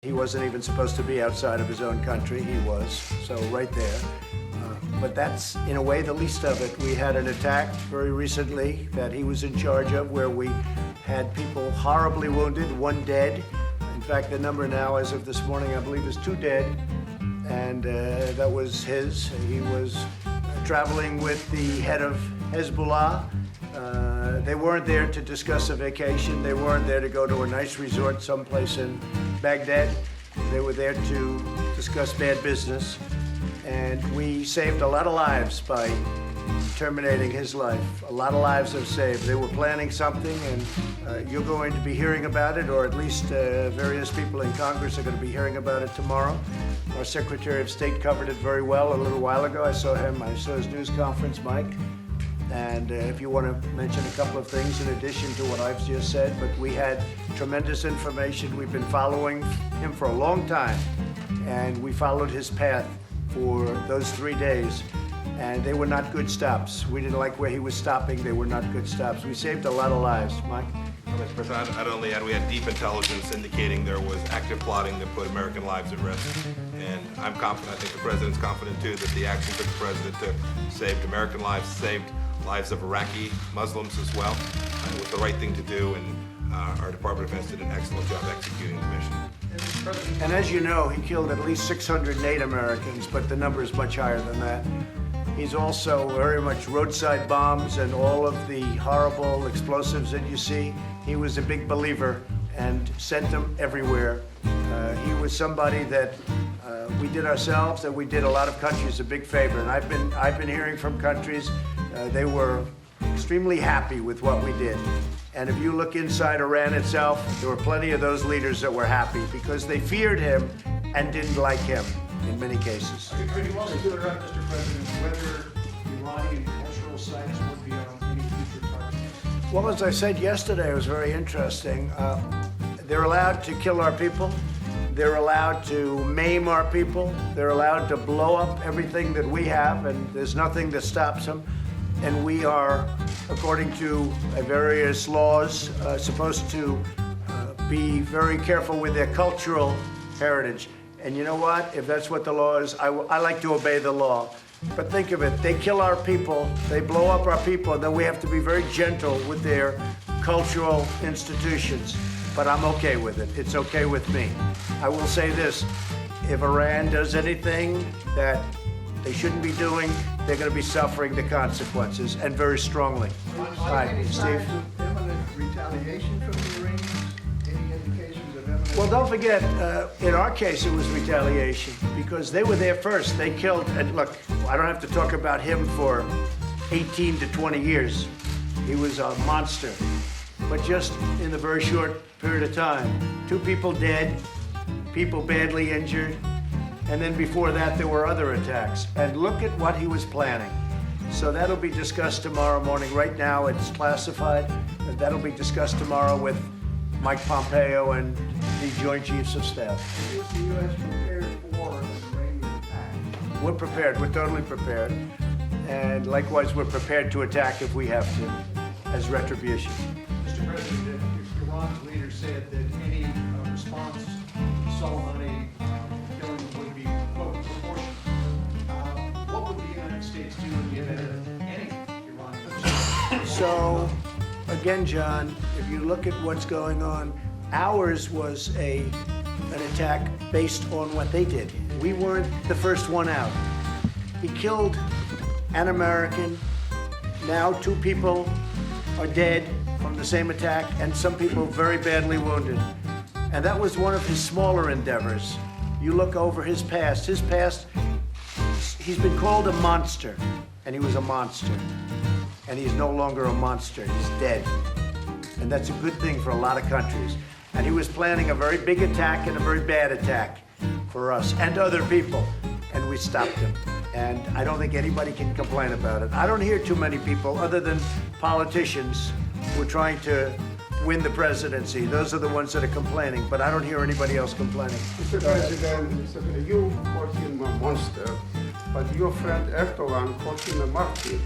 He wasn't even supposed to be outside of his own country. He was, so right there. But that's, in a way, the least of it. We had an attack very recently that he was in charge of where we had people horribly wounded, one dead. In fact, the number now, as of this morning, I believe is 2 dead. And that was his. He was traveling with the head of Hezbollah. They weren't there to discuss a vacation. They weren't there to go to a nice resort someplace in Baghdad. They were there to discuss bad business. And we saved a lot of lives by terminating his life. A lot of lives are saved. They were planning something, and you're going to be hearing about it, or at least various people in Congress are going to be hearing about it tomorrow. Our Secretary of State covered it very well a little while ago. I saw his news conference, Mike. And if you want to mention a couple of things in addition to what I've just said, but we had tremendous information. We've been following him for a long time, and we followed his path for those 3 days, and they were not good stops. We didn't like where he was stopping. They were not good stops. We saved a lot of lives. Mike? Mr. President, I'd only add we had deep intelligence indicating there was active plotting that put American lives at risk. And I'm confident, I think the President's confident too, that the actions that the President took saved American lives, saved lives of Iraqi Muslims as well. It was the right thing to do, and our Department of Defense did an excellent job executing the mission. And as you know, he killed at least 608 Americans, but the number is much higher than that. He's also very much roadside bombs and all of the horrible explosives that you see. He was a big believer and sent them everywhere. He was somebody that we did ourselves and we did a lot of countries a big favor. And I've been hearing from countries, they were extremely happy with what we did. And if you look inside Iran itself, there were plenty of those leaders that were happy because they feared him and didn't like him in many cases. Could you also clear up, Mr. President, whether Iranian cultural sites would be on any future targets? Well, as I said yesterday, it was very interesting. They're allowed to kill our people. They're allowed to maim our people. They're allowed to blow up everything that we have, and there's nothing that stops them. And we are, according to various laws, supposed to be very careful with their cultural heritage. And you know what? If that's what the law is, I like to obey the law. But think of it, they kill our people, they blow up our people, and then we have to be very gentle with their cultural institutions. But I'm okay with it. It's okay with me. I will say this, if Iran does anything that they shouldn't be doing, they're going to be suffering the consequences, and very strongly. All right, Steve? Of imminent retaliation from the Iranians? Any indications of imminent? Well, don't forget, in our case, it was retaliation because they were there first. They killed, and look, I don't have to talk about him for 18 to 20 years. He was a monster. But just in a very short period of time, 2 people dead, people badly injured, and then before that, there were other attacks. And look at what he was planning. So that'll be discussed tomorrow morning. Right now, it's classified. That'll be discussed tomorrow with Mike Pompeo and the Joint Chiefs of Staff. Is the U.S. prepared for an Iranian attack? We're prepared. We're totally prepared. And likewise, we're prepared to attack if we have to, as retribution. Mr. President, Iran's leader said that any response to solamani killing would be, quote, proportional. What would the United States do in the event of any Iranian? So, again, John, if you look at what's going on, ours was an attack based on what they did. We weren't the first one out. He killed an American. Now 2 people are dead from the same attack, and some people very badly wounded. And that was one of his smaller endeavors. You look over his past, he's been called a monster, and he was a monster. And he's no longer a monster, he's dead. And that's a good thing for a lot of countries. And he was planning a very big attack and a very bad attack for us and other people, and we stopped him. And I don't think anybody can complain about it. I don't hear too many people, other than politicians, who are trying to win the presidency. Those are the ones that are complaining, but I don't hear anybody else complaining. Mr. President, you called him a monster, but your friend Erdogan called him a martyr.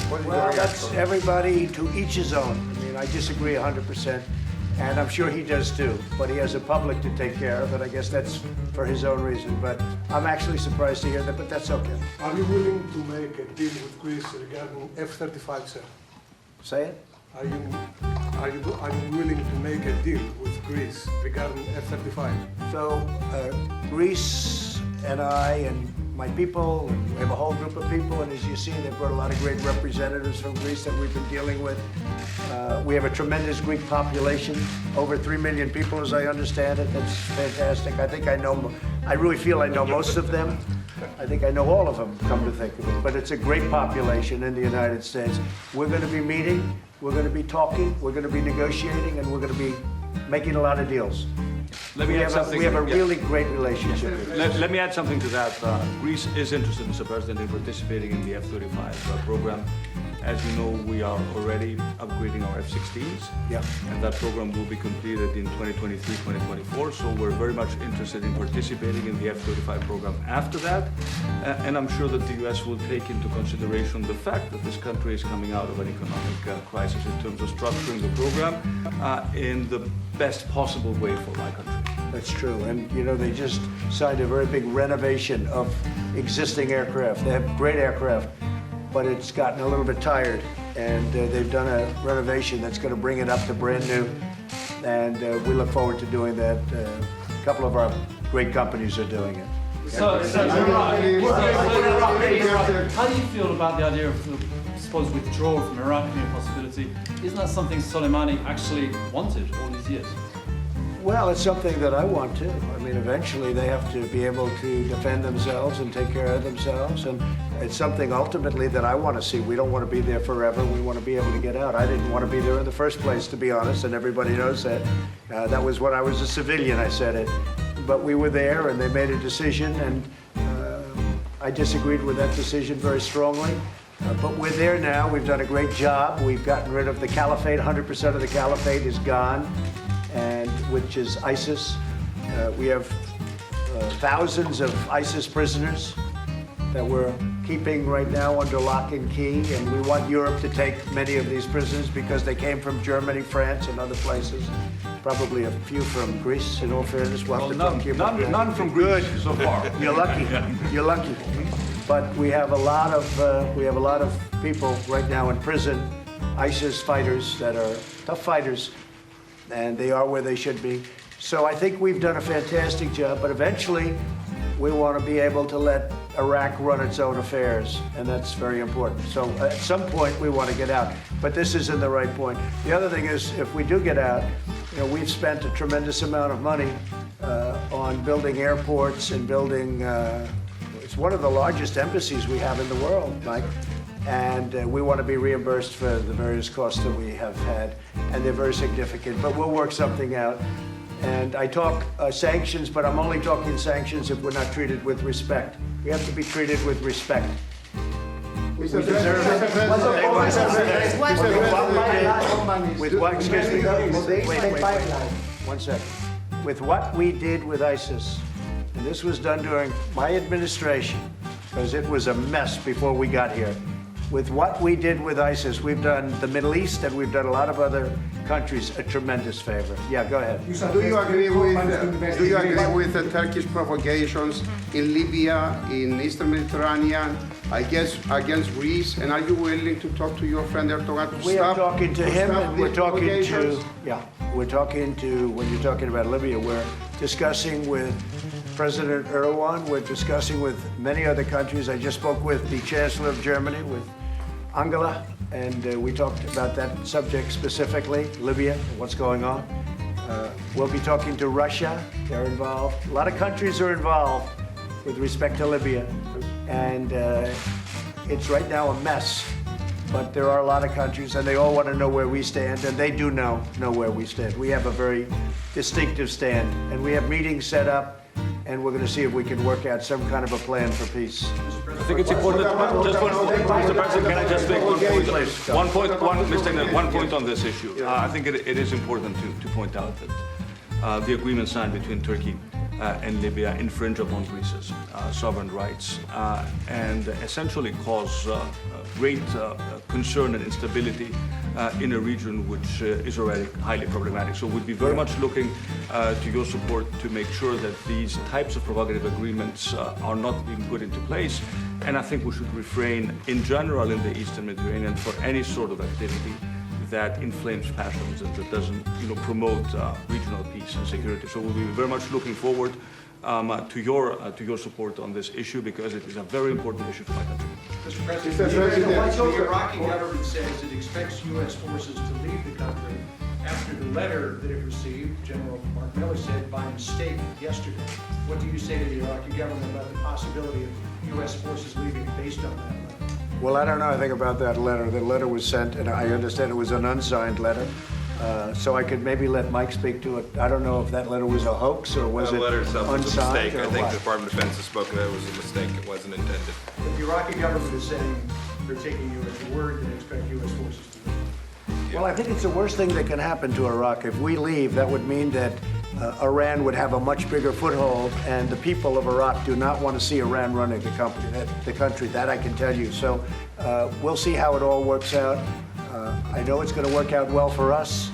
What is Well, the that's reaction? everybody to each his own. I mean, I disagree 100%. And I'm sure he does too, but he has a public to take care of, and I guess that's for his own reason. But I'm actually surprised to hear that, but that's okay. Are you willing to make a deal with Greece regarding F-35, sir? Say it? Are you willing to make a deal with Greece regarding F-35? So Greece and I and my people, and we have a whole group of people, and as you see, they've brought a lot of great representatives from Greece that we've been dealing with. We have a tremendous Greek population, over 3 million people as I understand it. That's fantastic. I really feel I know most of them. I think I know all of them, come to think of it. But it's a great population in the United States. We're going to be meeting, we're going to be talking, we're going to be negotiating, and we're going to be making a lot of deals. Let me add something. We have a really great relationship with Greece. Let me add something to that. Greece is interested, Mr. President, in participating in the F-35 program. As you know, we are already upgrading our F-16s, Yeah. and that program will be completed in 2023-2024. So we're very much interested in participating in the F-35 program after that. And I'm sure that the U.S. will take into consideration the fact that this country is coming out of an economic crisis in terms of structuring the program in the best possible way for my country. That's true, and you know, they just signed a very big renovation of existing aircraft. They have great aircraft, but it's gotten a little bit tired, and they've done a renovation that's going to bring it up to brand new, and we look forward to doing that. A couple of our great companies are doing it. So, how do you feel about the idea of the supposed withdrawal from Iraq being a possibility? Isn't that something Soleimani actually wanted all these years? Well, it's something that I want too. I mean, eventually they have to be able to defend themselves and take care of themselves, and it's something ultimately that I want to see. We don't want to be there forever. We want to be able to get out. I didn't want to be there in the first place, to be honest, and everybody knows that. That was when I was a civilian, I said it. But we were there, and they made a decision, and I disagreed with that decision very strongly. But we're there now. We've done a great job. We've gotten rid of the caliphate. 100% of the caliphate is gone, and which is ISIS. We have thousands of ISIS prisoners that we're keeping right now under lock and key, and we want Europe to take many of these prisoners because they came from Germany, France, and other places. Probably a few from Greece, in all fairness. Well, none from Greece so far. You're lucky. You're lucky. But we have a lot of people right now in prison, ISIS fighters that are tough fighters, and they are where they should be. So I think we've done a fantastic job, but eventually we want to be able to let Iraq run its own affairs, and that's very important. So at some point we want to get out, but this isn't the right point. The other thing is, if we do get out, you know, we've spent a tremendous amount of money on building airports and building, it's one of the largest embassies we have in the world, Mike. And we want to be reimbursed for the various costs that we have had, and they're very significant, but we'll work something out. And I talk sanctions, but I'm only talking sanctions if we're not treated with respect. We have to be treated with respect. With what, excuse me? Wait. 1 second. With what we did with ISIS, and this was done during my administration, because it was a mess before we got here. With what we did with ISIS, we've done the Middle East and we've done a lot of other countries a tremendous favor. Yeah, go ahead. Do you agree with the Turkish provocations in Libya, in Eastern Mediterranean, against Greece? And are you willing to talk to your friend Erdogan to We are talking to him, and we're talking to, when you're talking about Libya, we're discussing with President Erdogan, we're discussing with many other countries. I just spoke with the Chancellor of Germany, with Angela, and we talked about that subject specifically, Libya, what's going on. We'll be talking to Russia, they're involved. A lot of countries are involved with respect to Libya, and it's right now a mess. But there are a lot of countries, and they all want to know where we stand, and they do know where we stand. We have a very distinctive stand, and we have meetings set up, and we're going to see if we can work out some kind of a plan for peace. I think it's important. Mr. President, can I just make one point? One point on this issue. I think it is important to point out that the agreement signed between Turkey and Libya infringe upon Greece's sovereign rights and essentially cause great concern and instability in a region which is already highly problematic. So we'd be very much looking to your support to make sure that these types of provocative agreements are not being put into place. And I think we should refrain in general in the Eastern Mediterranean for any sort of activity that inflames passions and that doesn't promote regional peace and security. So we'll be very much looking forward to your support on this issue because it is a very important issue for my country. Mr. President, Mr. President, the Iraqi government says it expects U.S. forces to leave the country after the letter that it received, General Mark Miller said, by mistake yesterday. What do you say to the Iraqi government about the possibility of U.S. forces leaving based on that letter? Well, I don't know anything about that letter. The letter was sent, and I understand it was an unsigned letter. So I could maybe let Mike speak to it. I don't know if that letter was a hoax or was The it letter itself was a unsigned mistake. or I think what? the Department of Defense has spoken that it was a mistake. It wasn't intended. But the Iraqi government is saying they're taking you at your word and expect U.S. forces to leave. Well, I think it's the worst thing that can happen to Iraq. If we leave, that would mean that Iran would have a much bigger foothold, and the people of Iraq do not want to see Iran running the country. That I can tell you. So we'll see how it all works out. I know it's going to work out well for us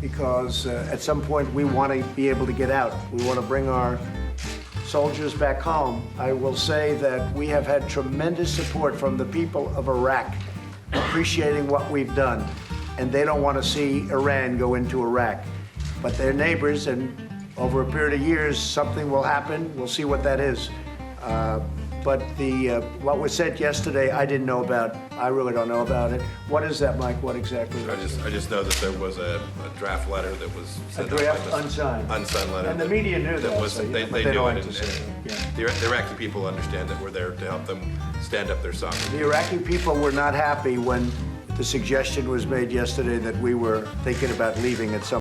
because at some point we want to be able to get out. We want to bring our soldiers back home. I will say that we have had tremendous support from the people of Iraq, appreciating what we've done, and they don't want to see Iran go into Iraq. But they're neighbors, and over a period of years, something will happen. We'll see what that is. But what was said yesterday, I didn't know about. I really don't know about it. What is that, Mike? What exactly? I just know that there was a draft letter that was A sent out draft by unsigned. unsigned letter. And the media knew that. Was, So, they but knew don't it. like to say it. Yeah. The Iraqi people understand that we're there to help them stand up their sovereignty. The Iraqi people were not happy when the suggestion was made yesterday that we were thinking about leaving at some